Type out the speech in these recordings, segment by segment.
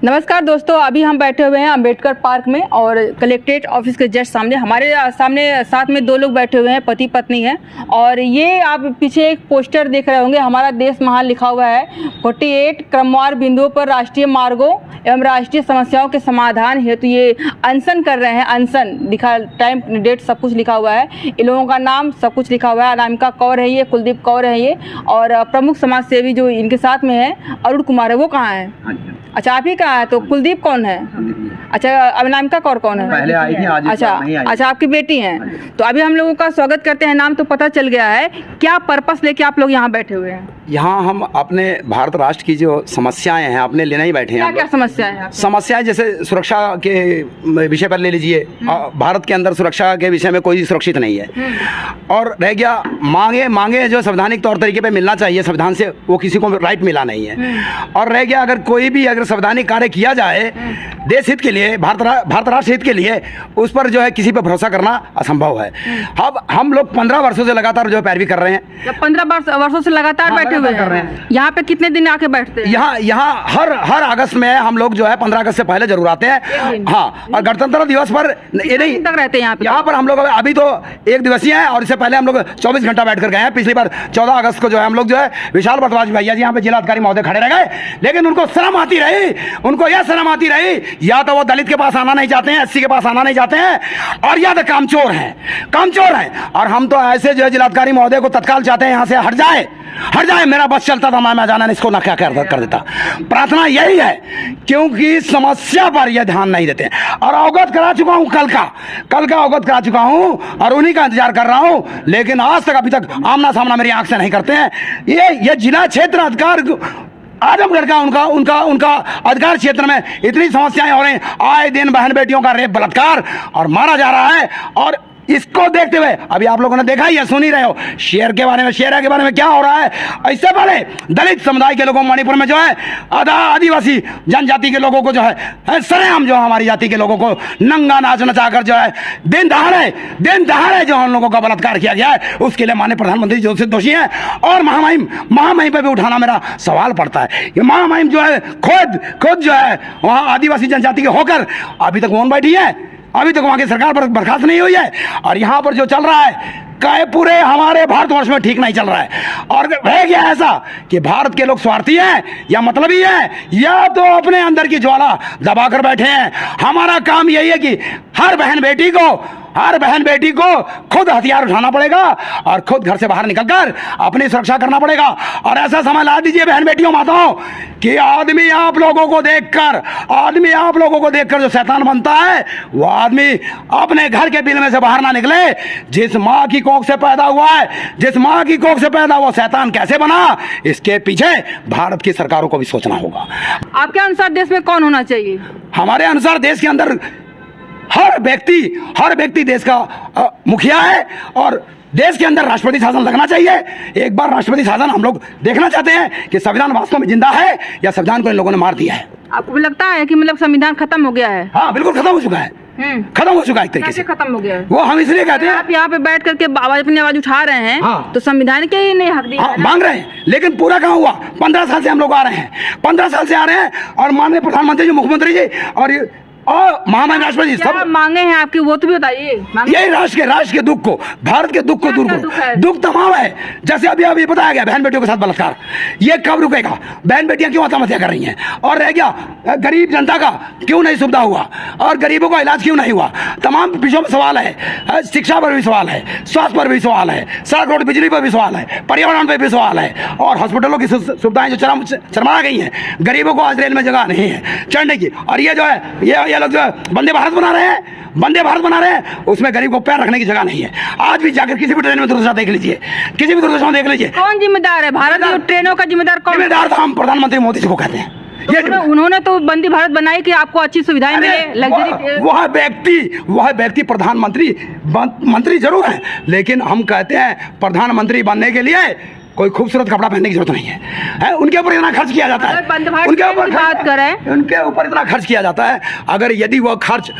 नमस्कार दोस्तों, अभी हम बैठे हुए हैं अंबेडकर पार्क में और कलेक्ट्रेट ऑफिस के जस्ट सामने हमारे सामने साथ में दो लोग बैठे हुए हैं, पति पत्नी हैं। और ये आप पीछे एक पोस्टर देख रहे होंगे, हमारा देश महान लिखा हुआ है। 48 क्रमवार बिंदुओं पर राष्ट्रीय मार्गों एवं राष्ट्रीय समस्याओं के समाधान हेतु ये अनशन कर रहे हैं। अनशन लिखा, टाइम डेट सब कुछ लिखा हुआ है, इन लोगों का नाम सब कुछ लिखा हुआ है। अनामिका कौर है ये, कुलदीप कौर है ये, और प्रमुख समाज सेवी जो इनके साथ में है अरुण कुमार है, वो कहाँ है? अच्छा, आप ही कहाँ है? तो कुलदीप कौन है? अच्छा, अनामिका कौर कौन है? पहले आई थी, आज अच्छा, आपकी बेटी हैं। तो अभी हम लोगों का स्वागत करते हैं। नाम तो पता चल गया है, क्या पर्पस लेके आप लोग यहाँ बैठे हुए हैं? यहाँ हम अपने भारत राष्ट्र की जो समस्याएं हैं अपने लेने ही बैठे हैं। क्या समस्या है? समस्याएं जैसे सुरक्षा के विषय पर ले लीजिए। भारत के अंदर सुरक्षा के विषय में कोई सुरक्षित नहीं है। और रह गया मांगे जो संवैधानिक तौर तरीके पे मिलना चाहिए संविधान से, वो किसी को राइट मिला नहीं है। और रह गया अगर कोई भी संवैधानिक कार्य किया जाए देश हित के लिए, भारत राष्ट्र हित के लिए, उस पर जो है किसी पर भरोसा करना असंभव है। अब हम लोग 15 वर्षों से लगातार जो पैरवी कर रहे हैं। 15 वर्षों से लगातार बैठे हुए हैं। यहाँ पे कितने दिन आके बैठते हैं? यहाँ हर अगस्त में हम लोग जो है 15 अगस्त से पहले जरूर आते हैं। हाँ, और गणतंत्र दिवस पर ये नहीं तक रहते हैं यहाँ पर। हम लोग अभी तो एक दिवसीय है और इससे पहले हम लोग 24 घंटा बैठ कर गए हैं। पिछली बार 14 अगस्त को जो है हम लोग जो है विशाल भरद्वाज भैया जी यहाँ पे जिलाधिकारी महोदय खड़े रह गए, लेकिन उनको शर्म आती रही, उनको यह शर्म आती रही, या तो वो दलित के पास आना नहीं चाहते हैं, एससी के पास आना नहीं चाहते हैं, और या तो कामचोर हैं। और हम तो ऐसे जो है जिलाधिकारी महोदय को तत्काल चाहते हैं यहाँ से हट जाए। मेरा बस चलता था, मैं जाना इसको ना क्या कर देता। प्रार्थना यही है, क्योंकि समस्या पर यह ध्यान नहीं देते। और अवगत करा चुका हूं, कल का अवगत करा चुका हूं और उन्हीं का इंतजार कर रहा हूं, लेकिन आज तक अभी तक आमना सामना मेरी आंख से नहीं करते हैं। ये जिला क्षेत्र अधिकार आजमगढ़ का उनका अधिकार क्षेत्र में इतनी समस्याएं हो रही हैं। आए दिन बहन बेटियों का रेप, बलात्कार और मारा जा रहा है। और इसको देखते हुए अभी आप लोगों ने देखा ही है, सुन ही रहे हो, शेर के बारे में क्या हो रहा है। इससे पहले दलित समुदाय के लोगों, मणिपुर में जो है आदिवासी जनजाति के लोगों को जो है सरेआम जो हमारी जाति के लोगों को नंगा नाच नचाकर जो है दिन दहाड़े जो हम लोगों का बलात्कार किया गया है, उसके लिए माननीय प्रधानमंत्री जो दोषी है। और महामहिम पे भी उठाना मेरा सवाल पड़ता है। ये महामहिम जो है खुद जो है वहाँ आदिवासी जनजाति के होकर अभी तक कौन बैठी है, अभी तक वहां की सरकार पर बर्खास्त नहीं हुई है। और यहाँ पर जो चल रहा है पूरे हमारे भारतवर्ष में ठीक नहीं चल रहा है। और रह गया ऐसा कि भारत के लोग स्वार्थी हैं या मतलबी हैं, या तो अपने अंदर की ज्वाला दबाकर बैठे हैं। हमारा काम यही है कि हर बहन बेटी को खुद हथियार उठाना पड़ेगा और खुद घर से बाहर निकलकर अपनी सुरक्षा करना पड़ेगा। और ऐसा समय ला दीजिए बहन बेटियों, माताओं, कि आदमी आप लोगों को देखकर जो शैतान बनता है, वो आदमी अपने घर के बिल में से बाहर ना निकले। जिस माँ की कोख से पैदा हुआ शैतान कैसे बना, इसके पीछे भारत की सरकारों को भी सोचना होगा। आपके अनुसार देश में कौन होना चाहिए? हमारे अनुसार देश के अंदर हर व्यक्ति देश का मुखिया है और देश के अंदर राष्ट्रपति शासन लगना चाहिए। एक बार राष्ट्रपति शासन हम लोग देखना चाहते हैं कि संविधान वास्तव में जिंदा है या संविधान को इन लोगों ने मार दिया है। आपको लगता है कि मतलब संविधान खत्म हो गया है? हाँ, बिल्कुल खत्म हो चुका है। एक तरीके से खत्म हो गया है। वो हम इसलिए कहते हैं, आप यहाँ पे बैठ करके अपनी आवाज उठा रहे हैं। हाँ। तो संविधान के ही नहीं हक दिया मांग रहे हैं, लेकिन पूरा कहाँ हुआ? 15 साल से हम लोग आ रहे हैं और माननीय प्रधानमंत्री जी, मुख्यमंत्री जी और महामहिम राष्ट्रपति सब मांगे हैं आपकी, वो तो भी बताइए। यही राष्ट्र के दुख को, भारत के दुख को दूर करो। दुख तमाम है, जैसे अभी बताया गया बहन बेटियों के साथ बलात्कार, ये कब रुकेगा? बहन बेटियां क्यों आत्महत्या कर रही हैं? और रह गया गरीब जनता का क्यों नहीं सुविधा हुआ और गरीबों का इलाज क्यों नहीं हुआ? तमाम विषयों में सवाल है। शिक्षा पर भी सवाल है, स्वास्थ्य पर भी सवाल है, सड़क रोड बिजली पर भी सवाल है, पर्यावरण पर भी सवाल है, और हॉस्पिटलों की सुविधाएं जो चरमरा गई हैं। गरीबों को आज रेल में जगह नहीं है चढ़ने की। और ये जो है ये लोग जो वंदे भारत बना रहे हैं, उसमें गरीब को पैर रखने की जगह नहीं है। आज भी जाकर किसी भी ट्रेन में दुर्दशा देख लीजिए, कौन जिम्मेदार है? भारत की ट्रेनों का जिम्मेदार कौन? जिम्मेदार तो हम प्रधानमंत्री मोदी जी को कहते हैं। उन्होंने तो वंदे भारत बनाई कि आपको अच्छी सुविधाएं मिले, लग्जरी। वह व्यक्ति मंत्री जरूर है, लेकिन हम कहते हैं प्रधानमंत्री बनने के लिए कोई खूबसूरत कपड़ा पहनने की जरूरत नहीं है। उनके ऊपर इतना खर्च किया जाता है, उनके ऊपर इतना खर्च किया जाता है। अगर यदि वह खर्च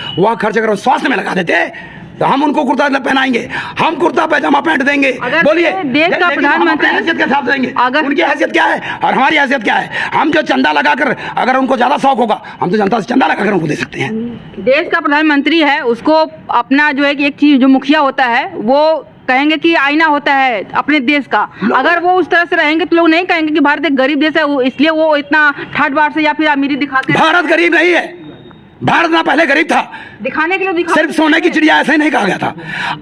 अगर स्वास्थ्य में लगा देते तो हम उनको कुर्ता पहनाएंगे, हम कुर्ता पैजामा पहन देंगे। बोलिए देश का प्रधानमंत्री हैसियत के साथ देंगे, अगर उनकी हैसियत क्या है और हमारी हैसियत क्या है? हम जो चंदा लगाकर, अगर उनको ज्यादा शौक होगा हम तो जनता से चंदा लगाकर उनको दे सकते हैं। देश का प्रधानमंत्री है, उसको अपना जो है एक चीज जो मुखिया होता है वो कहेंगे कि आईना होता है अपने देश का। अगर वो उस तरह से रहेंगे तो लोग नहीं कहेंगे कि भारत एक गरीब देश है, इसलिए वो इतना ठाट बाट से या फिर अमीरी दिखाते हैं। भारत गरीब नहीं है, भारत ना पहले गरीब था, दिखाने के लिए सिर्फ सोने की चिड़िया ऐसे ही नहीं कहा गया था।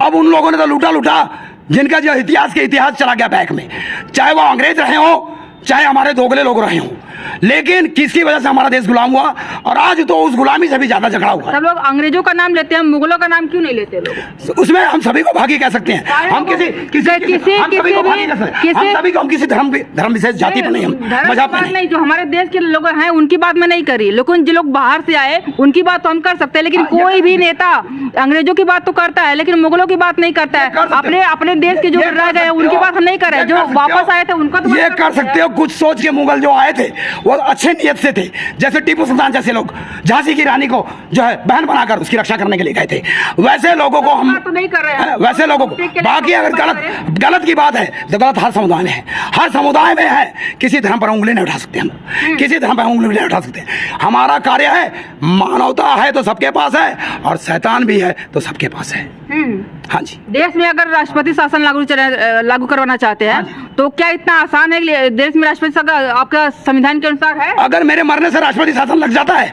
अब उन लोगों ने तो लूटा, जिनका जो इतिहास चला गया बैक में, चाहे वो अंग्रेज रहे हो चाहे हमारे दोगले लोग रहे हों, लेकिन किसकी वजह से हमारा देश गुलाम हुआ, और आज तो उस गुलामी से भी ज्यादा झगड़ा हुआ। सब लोग अंग्रेजों का नाम लेते हैं, मुगलों का नाम क्यों नहीं लेते लोग? उसमें हम सभी को भागी कह सकते हैं। हम किसी धर्म विशेष जाति पर नहीं, हम मजहब पर नहीं। जो हमारे देश के लोग हैं उनकी बात मैं नहीं करी, लेकिन जो लोग बाहर से आए उनकी बात तो हम कर सकते हैं। लेकिन कोई भी नेता अंग्रेजों की बात तो करता है लेकिन मुगलों की बात नहीं करता है। अपने देश के जो रह गए उनकी बात हम नहीं कर रहे, जो वापस आए थे उनका तो ये कर सकते हो। कुछ सोच के मुगल जो आए थे वो अच्छे नियत से थे, जैसे टीपू सुल्तान जैसे लोग झांसी की रानी को जो है बहन बनाकर उसकी रक्षा करने के लिए गए थे, वैसे लोगों को हम तो नहीं कर रहे हैं। वैसे लोगों को बाकी अगर गलत की बात है तो गलत हर समुदाय में है, हर समुदाय में है। किसी धर्म पर उंगली नहीं उठा सकते हम, किसी धर्म पर उंगली नहीं उठा सकते। हमारा कार्य है, मानवता है तो सबके पास है और शैतान भी है तो सबके पास है। हाँ जी। देश में अगर राष्ट्रपति शासन लागू करवाना चाहते हैं तो क्या इतना आसान है कि देश में राष्ट्रपति शासन आपका संविधान के अनुसार है? अगर मेरे मरने से राष्ट्रपति शासन लग जाता है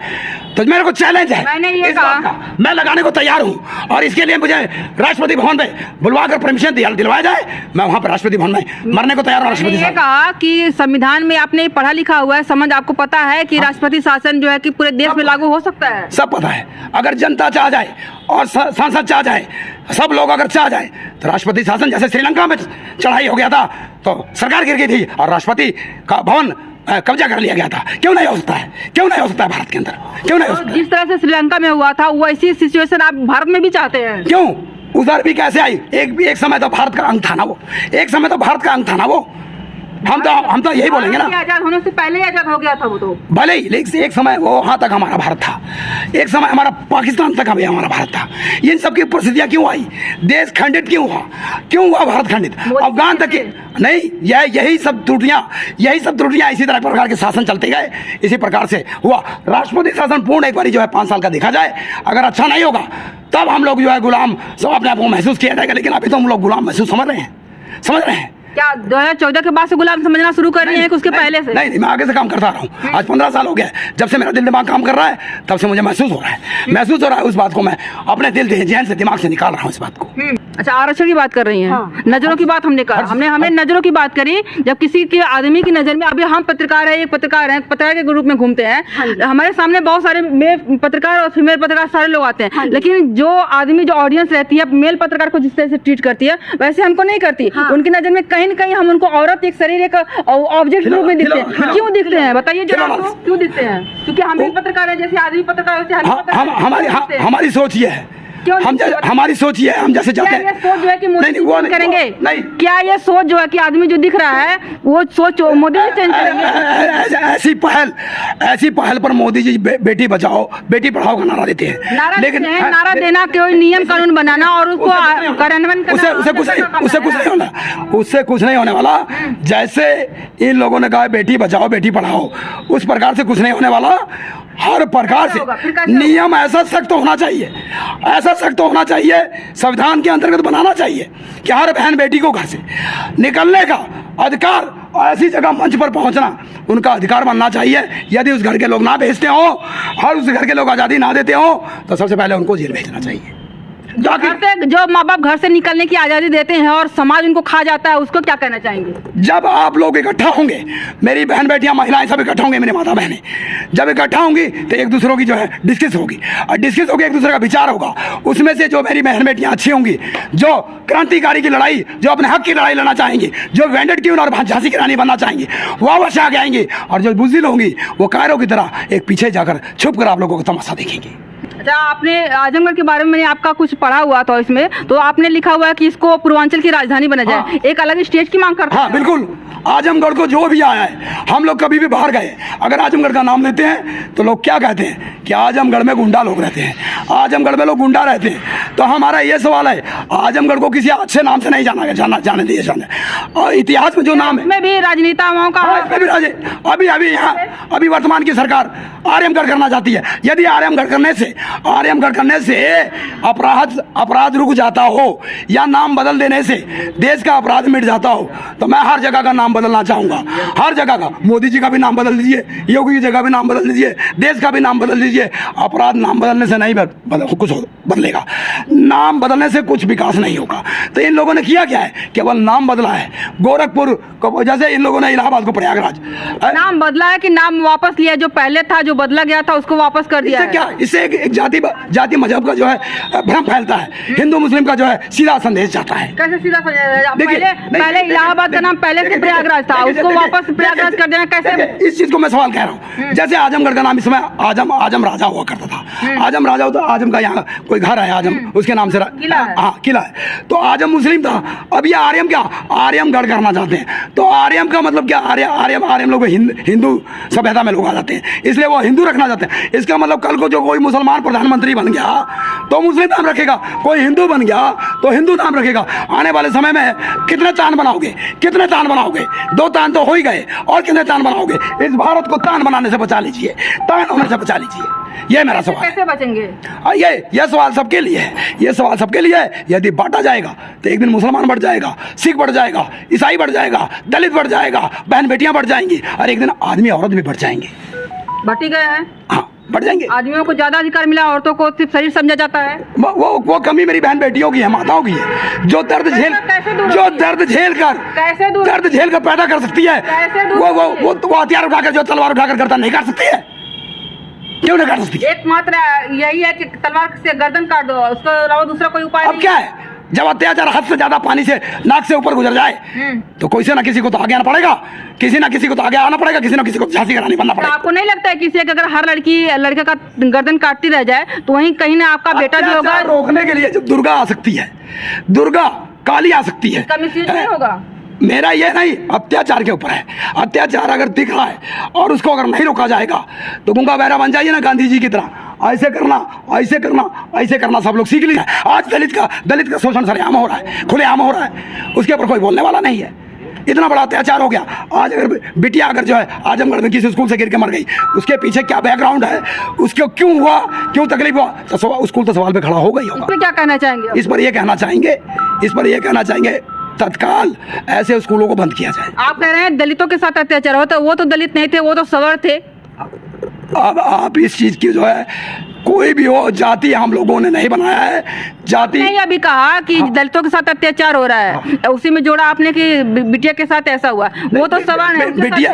तो मेरे को चैलेंज है, मैंने ये कहा मैं लगाने को तैयार हूँ, और इसके लिए मुझे राष्ट्रपति भवन में बुलवाकर परमिशन दिलवाया जाए, मैं वहाँ पर राष्ट्रपति भवन में मरने को तैयार हूँ। राष्ट्रपति ये कहा कि संविधान में आपने पढ़ा लिखा हुआ है, समझ आपको पता है कि राष्ट्रपति शासन जो है कि पूरे देश में लागू हो सकता है। सब पता है, अगर जनता चाह जाए और सांसद चाह जाए, सब लोग अगर चाह जाए तो राष्ट्रपति शासन, जैसे श्रीलंका में चढ़ाई हो गया था तो सरकार गिर गई थी और राष्ट्रपति का भवन कब्जा कर लिया गया था। क्यों नहीं हो सकता है? क्यों नहीं हो सकता है भारत के अंदर? क्यों नहीं हो सकता? जिस तरह से श्रीलंका में हुआ था वैसी सिचुएशन आप भारत में भी चाहते हैं? क्यों? उधर भी कैसे आई? एक समय तो भारत का अंग था ना वो, एक समय तो भारत का अंग था ना वो। हम तो यही बोलेंगे ना, आजाद होने से पहले ही आजाद हो गया था वो तो। भले ही, लेकिन एक समय वो वहां तक हमारा भारत था, एक समय हमारा पाकिस्तान तक हमारा भारत था। इन सब की परिस्थितियां क्यों आई? देश खंडित क्यों हुआ भारत खंडित? अफगान तक नहीं, यही सब त्रुटियां इसी तरह प्रकार के शासन चलते गए, इसी प्रकार से हुआ। राष्ट्रपति शासन पूर्ण एक बार जो है 5 साल का देखा जाए, अगर अच्छा नहीं होगा तब हम लोग जो है गुलाम सब अपने आप को महसूस किया जाएगा, लेकिन अभी तो हम लोग गुलाम महसूस समझ रहे हैं। क्या 2014 के बाद से गुलाम समझना शुरू कर रही हैं कि उसके पहले से? नहीं, मैं आगे से काम करता रहा हूँ। आज 15 साल हो गया जब से मेरा दिल दिमाग काम कर रहा है, तब से मुझे महसूस हो रहा है उस बात को मैं अपने दिल जहन से दिमाग से निकाल रहा हूँ इस बात को। अच्छा, आरक्षण की बात कर रही हैं। हाँ। नजरों की बात हमने कहा, हमने नजरों की बात करी। जब किसी के आदमी की नजर में, अभी हम पत्रकार हैं, पत्रकार के ग्रुप में घूमते हैं, हमारे सामने बहुत सारे मेल पत्रकार और फीमेल पत्रकार सारे लोग आते हैं, लेकिन जो आदमी जो ऑडियंस रहती है मेल पत्रकार को जिस तरह से ट्रीट करती है वैसे हमको नहीं करती। उनकी नजर में कहीं न कहीं हम उनको औरत, एक शरीर, एक ऑब्जेक्ट रूप में दिखते हैं। क्यों दिखते हैं बताइए जरा, क्यों दिखते हैं? क्योंकि हम भी पत्रकार हैं, जैसे आदमी पत्रकार वैसे हमारी सोच ये है, हमारी सोच ये है, हम जैसे चाहते हैं। सोच जो है कि मोदी चेंज करेंगे? नहीं, क्या ये सोच जो है कि आदमी जो दिख रहा है वो सोच मोदी जी चेंज करेंगे? ऐसी पहल पर मोदी जी बेटी बचाओ बेटी पढ़ाओ का नारा देते हैं, लेकिन नारा देना, कोई नियम कानून बनाना और उसको कार्यान्वयन करना, उससे कुछ नहीं होने वाला। जैसे इन लोगों ने कहा बेटी बचाओ बेटी पढ़ाओ, उस प्रकार से कुछ नहीं होने वाला। हर प्रकार से नियम ऐसा सख्त होना चाहिए, संविधान के अंतर्गत बनाना चाहिए कि हर बहन बेटी को घर से निकलने का अधिकार, ऐसी जगह मंच पर पहुंचना उनका अधिकार बनना चाहिए। यदि उस घर के लोग ना भेजते हो और उस घर के लोग आज़ादी ना देते हो तो सबसे पहले उनको जेल भेजना चाहिए। जो माँ बाप घर से निकलने की आज़ादी देते हैं और समाज उनको खा जाता है, उसको क्या कहना चाहेंगे? जब आप लोग इकट्ठा होंगे, मेरी बहन बेटियां महिलाएं सब इकट्ठा होंगे, मेरी माता बहनें जब इकट्ठा होंगी तो एक दूसरों की जो है डिस्कस होगी, और डिस्कस होगी, एक दूसरे का विचार होगा। उसमें से जो मेरी बहन बेटियां अच्छी होंगी, जो क्रांतिकारी की लड़ाई, जो अपने हक की लड़ाई लड़ना चाहेंगी, जो वेंडेड क्वीन और झांसी की रानी बनना चाहेंगी, वो अवश्य आगे आएंगी। और जो बुज़दिल होंगी वो कायरों की तरह एक पीछे जाकर छुप कर आप लोगों को तमाशा देखेंगी। अच्छा, आपने आजमगढ़ के बारे में मैंने आपका कुछ पढ़ा हुआ था इसमें, तो आपने लिखा हुआ है कि इसको पूर्वांचल की राजधानी बना जाए। हाँ। एक अलग स्टेट की मांग करते हाँ हैं। बिल्कुल, आजमगढ़ को जो भी आया है, हम लोग कभी भी बाहर गए अगर आजमगढ़ का नाम लेते हैं तो लोग क्या कहते हैं कि आजमगढ़ में गुंडा लोग रहते हैं, आजमगढ़ में लोग गुंडा रहते हैं। तो हमारा ये सवाल है, आजमगढ़ को किसी अच्छे नाम से नहीं जाने दिए जाने। और इतिहास में जो नाम है, इसमें भी राजनेताओं का इसमें भी अभी यहाँ अभी वर्तमान की सरकार आर्यमगढ़ करना चाहती है। यदि आर्यमगढ़ करने से अपराध रुक जाता हो या नाम बदल देने से देश का अपराध मिट जाता हो तो मैं हर जगह का नाम बदलना चाहूंगा, हर जगह का। मोदी जी का भी नाम बदल दीजिए, योगी की जगह भी नाम बदल दीजिए, देश का भी नाम बदल दीजिए। अपराध नाम बदलने से नहीं कुछ बदलेगा, नाम बदलने से कुछ विकास नहीं होगा। तो इन लोगों ने किया क्या है, केवल नाम बदला है। गोरखपुर को जैसे इन लोगों ने इलाहाबाद को प्रयागराज नाम बदला है कि नाम वापस लिया, जो पहले था जो बदला गया था उसको वापस कर दिया है। क्या इससे एक जाति मजहब का जो है भ्रम फैलता है, हिंदू मुस्लिम का जो है सीधा संदेश जाता है। कैसे सीधा पहले इलाहाबाद का नाम पहले से प्रयागराज था, उसको वापस प्रयागराज कर देना कैसे? इस चीज को मैं सवाल कह रहा हूँ। जैसे आजमगढ़ का नाम इस समय आजम राजा हुआ करता था, आजम राजा होता, आजम का यहाँ कोई घर है आजम, उसके नाम से किला है। तो आजम मुस्लिम था, अब ये आर्यम क्या आर्यमगढ़ करना चाहते हैं। तो आर्यम का मतलब क्या, आर्यम लोग हिंदू सभ्यता में लोग आ जाते हैं, इसलिए वो हिंदू रखना चाहते हैं। इसका मतलब कल को जो कोई मुसलमान प्रधानमंत्री बन गया तो मुस्लिम नाम रखेगा, कोई हिंदू बन गया तो हिंदू नाम रखेगा। आने वाले समय में कितने तान बनाओगे, कितने तान बनाओगे? 2 तान तो हो ही गए, और कितने तान बनाओगे? इस भारत को तान बनाने से बचा लीजिए, तान होने से बचा लीजिए। ये मेरा सवाल है। कैसे बचेंगे? ये सवाल सबके लिए है, ये सवाल सबके लिए है। यदि बांटा जाएगा तो एक दिन मुसलमान बढ़ जाएगा, सिख बढ़ जाएगा, ईसाई बढ़ जाएगा, दलित बढ़ जाएगा, बहन बेटियां बढ़ जाएंगी, और एक दिन आदमी औरत भी बढ़ जाएंगे। बढ़ती गए हैं, हाँ बढ़ जाएंगे। आदमियों को ज्यादा अधिकार मिला, औरतों को सिर्फ शरीर समझा जाता है। वो कमी मेरी बहन बेटियों की है, माताओं की है, जो दर्द झेल कर पैदा कर सकती है। वो हथियार उठाकर, जो तलवार उठाकर करता नहीं कर सकती है, क्यों नहीं कर सकती? एकमात्र यही है कि तलवार से गर्दन काट दो, उसके अलावा दूसरा कोई उपाय नहीं। अब क्या है, जब अत्याचार हद से ज्यादा पानी से नाक से ऊपर गुजर जाए तो कोई से ना किसी को तो आगे आना पड़ेगा, किसी ना किसी को तो आगे आना पड़ेगा, किसी ना किसी को झांसी का रानी बनना पड़ेगा। आपको नहीं लगता है किसी एक अगर हर लड़के का गर्दन काटती रह जाए तो वहीं कहीं ना आपका बेटा भी होगा? रोकने के लिए जब दुर्गा आ सकती है, दुर्गा काली आ सकती है, मिसयूज नहीं होगा? मेरा ये नहीं, अत्याचार के ऊपर है। अत्याचार अगर दिख रहा है और उसको अगर नहीं रोका जाएगा तो गूंगा बहरा बन जाइए ना गांधी जी की तरह, ऐसे करना ऐसे करना ऐसे करना, सब लोग सीख लीजिए। आज दलित का शोषण सरेआम हो रहा है, खुलेआम हो रहा है, उसके ऊपर कोई बोलने वाला नहीं है। इतना बड़ा अत्याचार हो गया। आज अगर बिटिया अगर जो है आजमगढ़ में किसी स्कूल से गिर के मर गई, उसके पीछे क्या बैकग्राउंड है, उसको क्यों हुआ, क्यों तकलीफ हुआ, तो स्कूल तो सवाल पे खड़ा होगा ही होगा। क्या कहना चाहेंगे? इस पर ये कहना चाहेंगे तत्काल ऐसे स्कूलों को बंद किया जाए। आप कह रहे हैं दलितों के साथ अत्याचार होता है, वो तो दलित नहीं थे, वो तो सवर थे। अब आप इस चीज की जो है, कोई भी हो, जाति हम लोगों ने नहीं बनाया है। जाति नहीं, अभी कहा कि दलितों के साथ अत्याचार हो रहा है, उसी में जोड़ा आपने कि बिटिया के साथ ऐसा हुआ, वो तो सवाल है।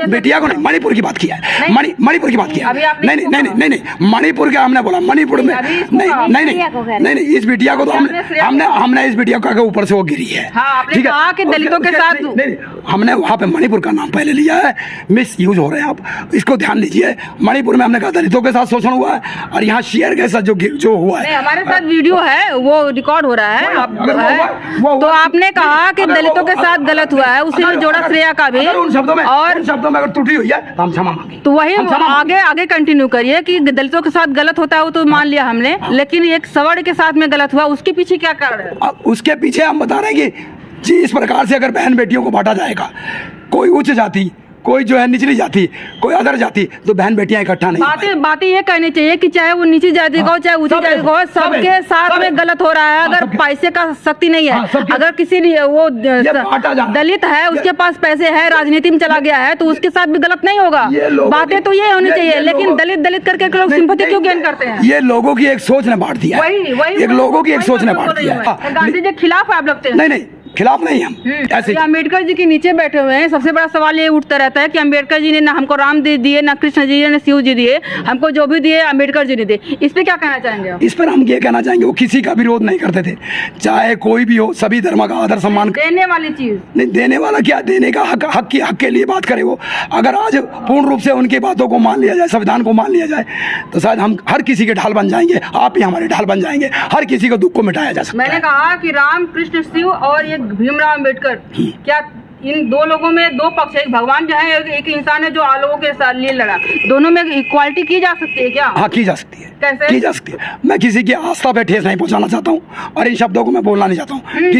बिटिया को नहीं, मणिपुर की बात किया है, मणिपुर की बात किया। नहीं, मणिपुर का हमने बोला, मणिपुर में नहीं, इस बिटिया को तो हमने इस बिटिया के ऊपर से वो गिरी है, ठीक है, कहा कि दलितों के साथ नहीं, हमने वहाँ पे मणिपुर का नाम पहले लिया है, मिस यूज हो रहे हैं आप, इसको ध्यान दीजिए। मणिपुर में हमने कहा दलितों के साथ शोषण हुआ है, और यहाँ शेयर के साथ जो हुआ है, हमारे साथ वीडियो है, वो रिकॉर्ड हो रहा है, तो आपने कहा कि दलितों के साथ गलत हुआ है, उसी में जोड़ा श्रेया का भी, उन शब्दों में अगर त्रुटि हुई है तो हम क्षमा मांगे। तो वही आगे कंटिन्यू करिए कि दलितों के साथ गलत होता है, वो तो मान लिया हमने, लेकिन एक सवर्ण के साथ में गलत हुआ, उसके पीछे क्या कारण है? उसके पीछे हम बता रहे हैं कि इस प्रकार से अगर बहन बेटियों को बांटा जाएगा, कोई उच्च जाति, कोई जो है निचली जाति, कोई अदर जाति, तो बहन बेटियां इकट्ठा नहीं। बातें ये कहनी चाहिए कि चाहे वो नीची जाति का हो चाहे ऊंची जाति का हो, सबके साथ में गलत हो रहा है। अगर पैसे का शक्ति नहीं है, अगर किसी वो दलित है, उसके पास पैसे है, राजनीति में चला गया है, तो उसके साथ भी गलत नहीं होगा। बातें तो ये होनी चाहिए, लेकिन दलित करके लोग सिंपैथी क्यों गेन करते हैं? ये लोगों की एक सोच ने बांट दिया, एक लोगों की एक सोच ने बांट दिया। गांधी जी के खिलाफ आप लगते हैं? नहीं, खिलाफ नहीं हम ऐसे। ये अम्बेडकर जी के नीचे बैठे हुए हैं, सबसे बड़ा सवाल ये उठता रहता है कि अम्बेडकर जी ने ना हमको राम दे दिए, ना कृष्ण जी ने शिव जी दिए, हमको जो भी दिए अम्बेडकर जी ने दिए। इस पे क्या कहना चाहेंगे आप? इस पर हम ये कहना चाहेंगे वो किसी का विरोध नहीं करते थे, चाहे कोई भी हो, सभी धर्म का आदर सम्मान। देने वाली चीज नहीं, देने वाला क्या, देने का हक के लिए बात करे वो। अगर आज पूर्ण रूप से उनकी बातों को मान लिया जाए, संविधान को मान लिया जाए, तो शायद हम हर किसी के ढाल बन जाएंगे, आप ही हमारे ढाल बन जाएंगे, हर किसी को दुख को मिटाया जा सकता है। मैंने कहा कि राम कृष्ण शिव और ये भीमराव अम्बेडकर, क्या इन दो लोगों में दो पक्ष है? एक भगवान जो है, एक इंसान है जो आलोकों के साथ लिए लड़ा, दोनों में इक्वालिटी की जा सकती है क्या? हाँ, की जा सकती है। कैसे? की जा सकती है। मैं किसी की आस्था पे ठेस नहीं पहुंचाना चाहता हूँ और इन शब्दों को मैं बोलना नहीं चाहता हूँ।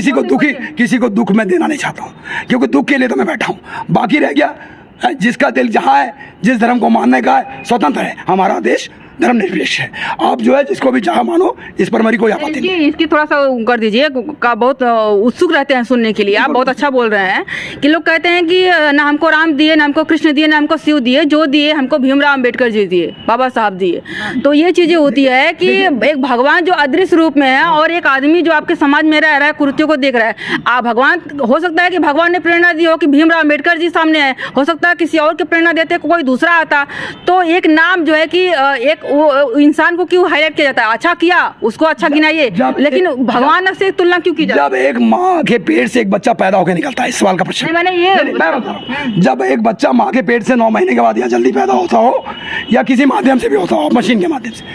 किसी को दुख में देना नहीं चाहता हूँ, क्योंकि दुख के लिए तो मैं बैठा हूँ। बाकी रह गया जिसका दिल जहाँ है, जिस धर्म को मानने का है, स्वतंत्र है। हमारा देश धर्मनिरपेक्ष है। आप जो है जिसको भी चाह मानो, इस पर मेरी कोई आपत्ति नहीं। इसकी थोड़ा सा कर दीजिए, का बहुत उत्सुक रहते हैं सुनने के लिए। आप बहुत अच्छा बोल रहे हैं कि लोग कहते हैं कि ना हमको राम दिए, ना हमको कृष्ण दिए, ना हमको शिव दिए, जो दिए हमको भीमराव अम्बेडकर जी दिए, बाबा साहब दिए। तो ये चीजें होती है कि एक भगवान जो अदृश्य रूप में है और एक आदमी जो आपके समाज में रह रहा है, कुरीतियों को देख रहा है। आप भगवान, हो सकता है कि भगवान ने प्रेरणा दी हो कि भीमराव अम्बेडकर जी सामने है, हो सकता है किसी और की प्रेरणा देते कोई दूसरा आता। तो एक नाम जो है कि एक इंसान को क्यों हाईलाइट किया जाता है? अच्छा किया उसको अच्छा गिनाइए, लेकिन भगवान से तुलना क्यों की जाती है? जब एक माँ के पेट से एक बच्चा पैदा होकर निकलता है, इस सवाल का प्रश्न मैंने ये मैं बता रहा हूँ। जब एक बच्चा माँ के पेट से 9 महीने के बाद या जल्दी पैदा होता हो या किसी माध्यम से भी होता हो, मशीन के माध्यम से,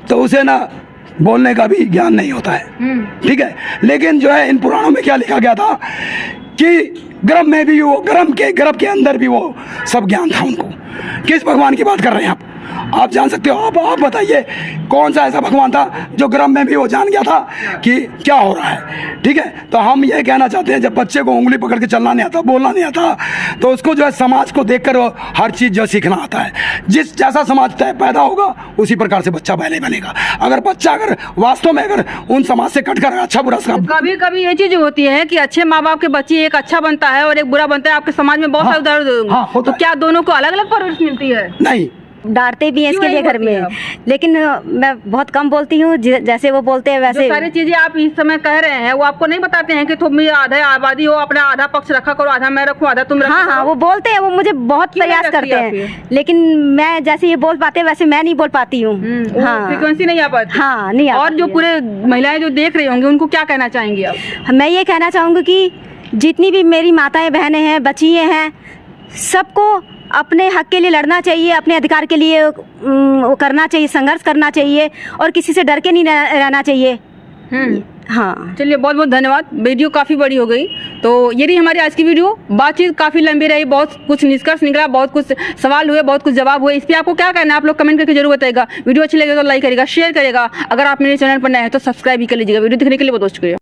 तो उसे ना बोलने का भी ज्ञान नहीं होता है, ठीक है। लेकिन जो है इन पुराणों में क्या लिखा गया था कि गर्भ में भी वो, गर्भ के अंदर भी वो सब ज्ञान था उनको। किस भगवान की बात कर रहे हैं आप जान सकते हो? आप बताइए कौन सा ऐसा भगवान था जो गर्भ में भी वो जान गया था कि क्या हो रहा है, ठीक है। तो हम ये कहना चाहते हैं, जब बच्चे को उंगली पकड़ के चलना नहीं आता, बोलना नहीं आता, तो उसको जो है समाज को देखकर वो हर चीज़ जो सीखना आता है। जिस जैसा समाज पैदा होगा उसी प्रकार से बच्चा पहले बनेगा। अगर बच्चा अगर वास्तव में अगर उन समाज से कटकर अच्छा बुरा, कभी कभी ये चीज होती है कि अच्छे माँ बाप के बच्चे एक अच्छा बनता है और एक बुरा बनता है। आपके समाज में बहुत सारे उदाहरण, तो क्या दोनों को अलग अलग परवरिश मिलती है? नहीं, डांटते भी हैं इसके लिए घर में, लेकिन मैं बहुत कम बोलती हूँ, जैसे वो बोलते हैं वैसे। सारी चीजें आप इस समय कह रहे हैं वो आपको नहीं बताते हैं कि तुम आधा आबादी हो, अपना आधा पक्ष रखा करो, आधा मैं रखूं, आधा तुम रखो? हाँ, वो बोलते हैं, वो मुझे बहुत प्रयास करते हैं, लेकिन मैं जैसे ये बोल पाते हैं वैसे मैं नहीं बोल पाती हूँ। हाँ, फ्रीक्वेंसी नहीं आ पाती। हाँ, नहीं। और जो पूरे महिलाएं जो देख रही होंगी उनको क्या कहना चाहेंगी आप? मैं ये कहना चाहूँगी कि जितनी भी मेरी माताएं बहनें हैं, बच्चियाँ हैं, सबको अपने हक के लिए लड़ना चाहिए, अपने अधिकार के लिए वो करना चाहिए, संघर्ष करना चाहिए और किसी से डर के नहीं रहना चाहिए। हाँ, चलिए बहुत बहुत धन्यवाद। वीडियो काफ़ी बड़ी हो गई, तो ये रही हमारी आज की वीडियो। बातचीत काफ़ी लंबी रही, बहुत कुछ निष्कर्ष निकला, बहुत कुछ सवाल हुए, बहुत कुछ जवाब हुए। इस पर आपको क्या कहना है आप लोग कमेंट करके जरूर बताइएगा। वीडियो अच्छी लगे तो लाइक करेगा, शेयर करेगा। अगर आप मेरे चैनल पर नए हैं तो सब्सक्राइब भी कर लीजिएगा। वीडियो देखने के लिए बहुत शुक्रिया।